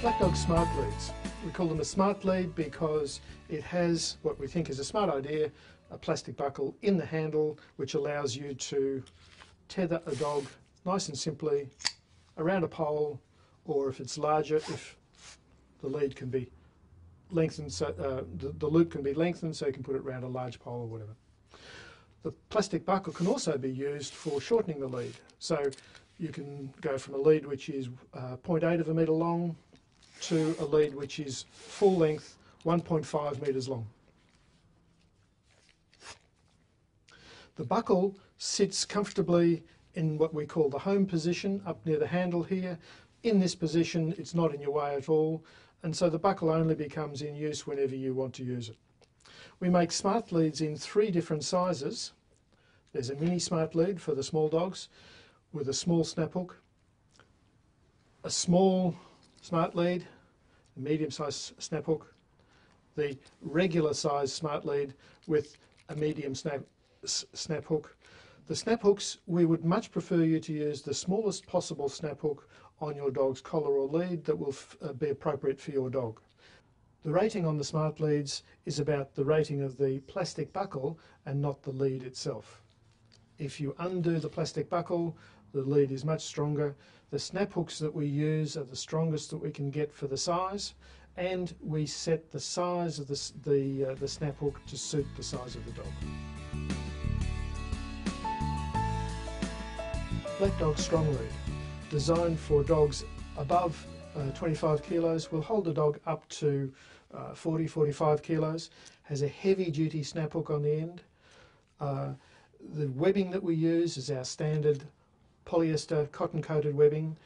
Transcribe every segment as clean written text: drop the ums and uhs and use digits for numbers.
Blackdog Smart Leads. We call them a smart lead because it has what we think is a smart idea, a plastic buckle in the handle which allows you to tether a dog nice and simply around a pole, or if it's larger, if the lead can be lengthened, so the loop can be lengthened so you can put it around a large pole or whatever. The plastic buckle can also be used for shortening the lead. So you can go from a lead which is 0.8 of a metre long to a lead which is full length 1.5 metres long. The buckle sits comfortably in what we call the home position, up near the handle here. In this position it's not in your way at all, and so the buckle only becomes in use whenever you want to use it. We make smart leads in 3 different sizes. There's a mini smart lead for the small dogs with a small snap hook, a small smart lead, a medium-sized snap hook, the regular size smart lead with a medium snap hook. The snap hooks, we would much prefer you to use the smallest possible snap hook on your dog's collar or lead that will be appropriate for your dog. The rating on the smart leads is about the rating of the plastic buckle and not the lead itself. If you undo the plastic buckle, the lead is much stronger. The snap hooks that we use are the strongest that we can get for the size, and we set the size of the snap hook to suit the size of the dog. Blackdog Strong Lead, designed for dogs above 25 kilos, will hold a dog up to 40-45 kilos, has a heavy duty snap hook on the end. The webbing that we use is our standard polyester cotton coated webbing.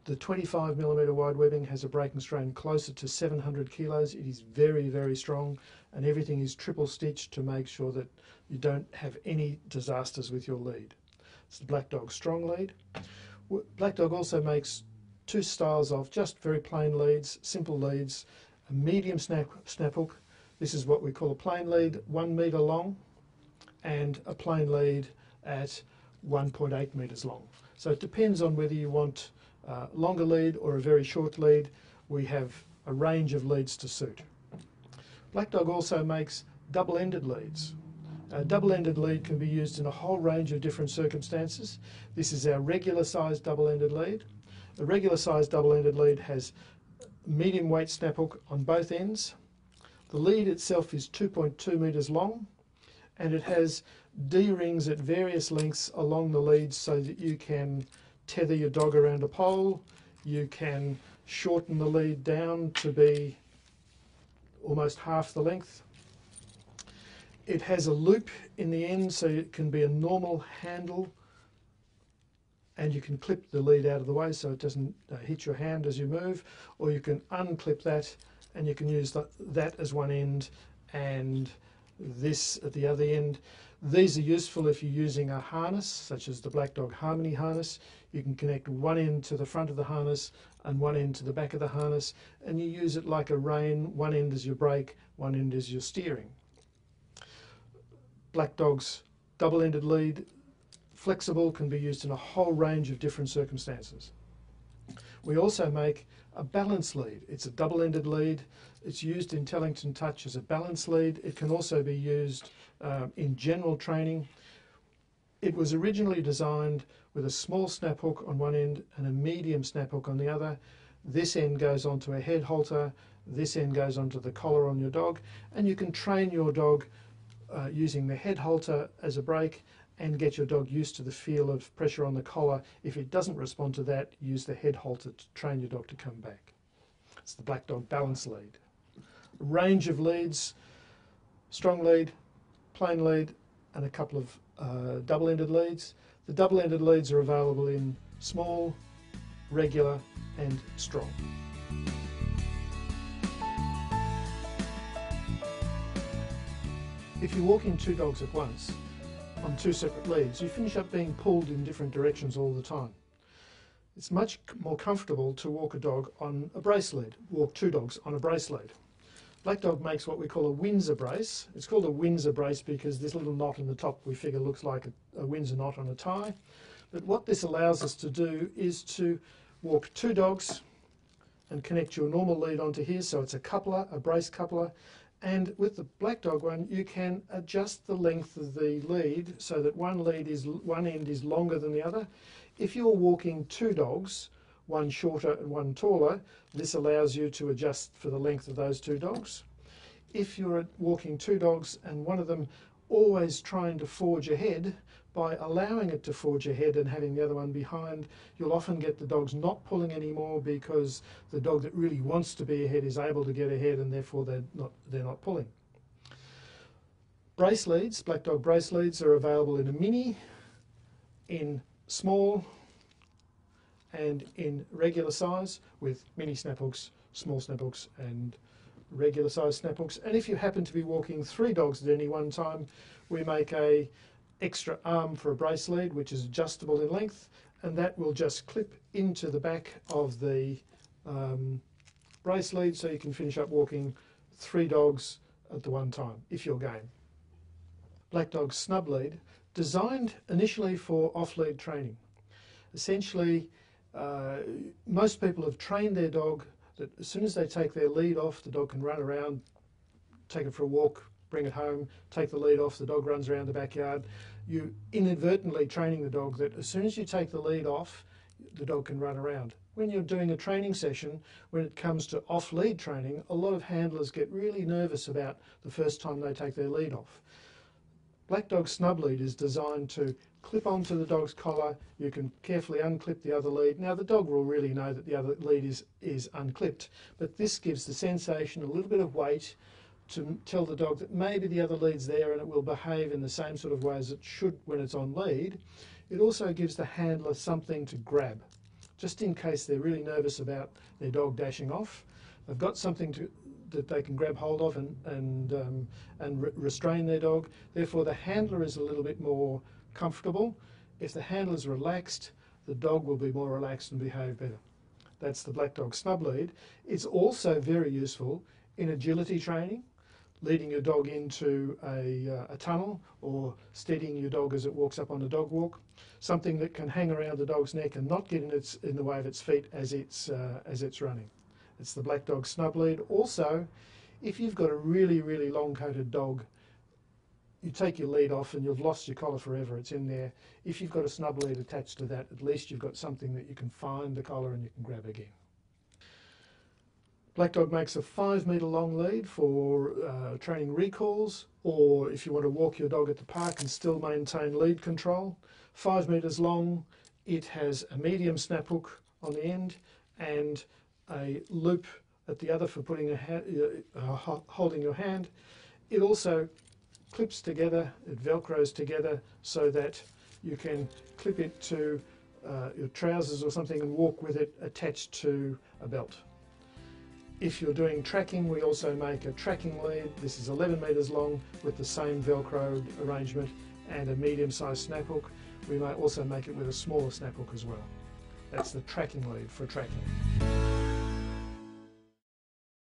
The 25mm wide webbing has a breaking strain closer to 700 kilos. It is very, very strong, and everything is triple stitched to make sure that you don't have any disasters with your lead. It's the Blackdog Strong Lead. Blackdog also makes 2 styles of just very plain leads, simple leads, a medium snap hook. This is what we call a plain lead, 1 metre long, and a plain lead at 1.8 metres long. So it depends on whether you want a longer lead or a very short lead. We have a range of leads to suit. Blackdog also makes double-ended leads. A double-ended lead can be used in a whole range of different circumstances. This is our regular sized double-ended lead. A regular sized double-ended lead has medium weight snap hook on both ends. The lead itself is 2.2 metres long, and it has D-rings at various lengths along the lead so that you can tether your dog around a pole. You can shorten the lead down to be almost half the length. It has a loop in the end so it can be a normal handle, and you can clip the lead out of the way so it doesn't hit your hand as you move, or you can unclip that and you can use that as one end and this at the other end. These are useful if you're using a harness such as the Blackdog Harmony harness. You can connect one end to the front of the harness and one end to the back of the harness, and you use it like a rein. One end is your brake, one end is your steering. Blackdog's double-ended lead, flexible, can be used in a whole range of different circumstances. We also make a balance lead. It's a double-ended lead. It's used in Tellington Touch as a balance lead. It can also be used in general training. It was originally designed with a small snap hook on one end and a medium snap hook on the other. This end goes onto a head halter, this end goes onto the collar on your dog, and you can train your dog using the head halter as a brake and get your dog used to the feel of pressure on the collar. If it doesn't respond to that, use the head halter to train your dog to come back. It's the Blackdog Balance Lead. A range of leads, strong lead, plain lead, and a couple of double-ended leads. The double-ended leads are available in small, regular, and strong. If you're walking 2 dogs at once on 2 separate leads, you finish up being pulled in different directions all the time. It's much more comfortable to walk a dog on a brace lead, walk 2 dogs on a brace lead. Blackdog makes what we call a Windsor brace. It's called a Windsor brace because this little knot in the top we figure looks like a Windsor knot on a tie. But what this allows us to do is to walk 2 dogs and connect your normal lead onto here, so it's a coupler, a brace coupler. And with the Blackdog one, you can adjust the length of the lead so that one end is longer than the other. If you're walking two dogs, one shorter and one taller, this allows you to adjust for the length of those two dogs. If you're walking two dogs and one of them always trying to forge ahead, by allowing it to forge ahead and having the other one behind, you'll often get the dogs not pulling anymore because the dog that really wants to be ahead is able to get ahead, and therefore they're not pulling. Brace leads, Blackdog brace leads, are available in a mini, in small, and in regular size, with mini snap hooks, small snap hooks, and regular size snap hooks. And if you happen to be walking three dogs at any one time, we make a extra arm for a brace lead, which is adjustable in length, and that will just clip into the back of the brace lead, so you can finish up walking three dogs at the one time if you're game. Blackdog snub lead, designed initially for off-lead training. Essentially, most people have trained their dog that as soon as they take their lead off, the dog can run around, take it for a walk, bring it home, take the lead off, the dog runs around the backyard. You inadvertently training the dog that as soon as you take the lead off, the dog can run around. When you're doing a training session, when it comes to off-lead training, a lot of handlers get really nervous about the first time they take their lead off. Blackdog snub lead is designed to clip onto the dog's collar. You can carefully unclip the other lead. Now the dog will really know that the other lead is unclipped, but this gives the sensation, a little bit of weight, to tell the dog that maybe the other lead's there and it will behave in the same sort of way as it should when it's on lead. It also gives the handler something to grab, just in case they're really nervous about their dog dashing off. They've got something that they can grab hold of and restrain their dog. Therefore the handler is a little bit more comfortable. If the handler's relaxed, the dog will be more relaxed and behave better. That's the Blackdog snub lead. It's also very useful in agility training, leading your dog into a tunnel, or steadying your dog as it walks up on a dog walk. Something that can hang around the dog's neck and not get in the way of its feet as it's running. It's the Blackdog snub lead. Also, if you've got a really, really long-coated dog, you take your lead off and you've lost your collar forever, it's in there. If you've got a snub lead attached to that, at least you've got something that you can find the collar and you can grab again. Blackdog makes a 5 metre long lead for training recalls, or if you want to walk your dog at the park and still maintain lead control. 5 metres long, it has a medium snap hook on the end and a loop at the other for putting holding your hand. It also clips together, it velcros together so that you can clip it to your trousers or something and walk with it attached to a belt. If you're doing tracking, we also make a tracking lead. This is 11 metres long with the same velcro arrangement and a medium-sized snap hook. We might also make it with a smaller snap hook as well. That's the tracking lead for tracking.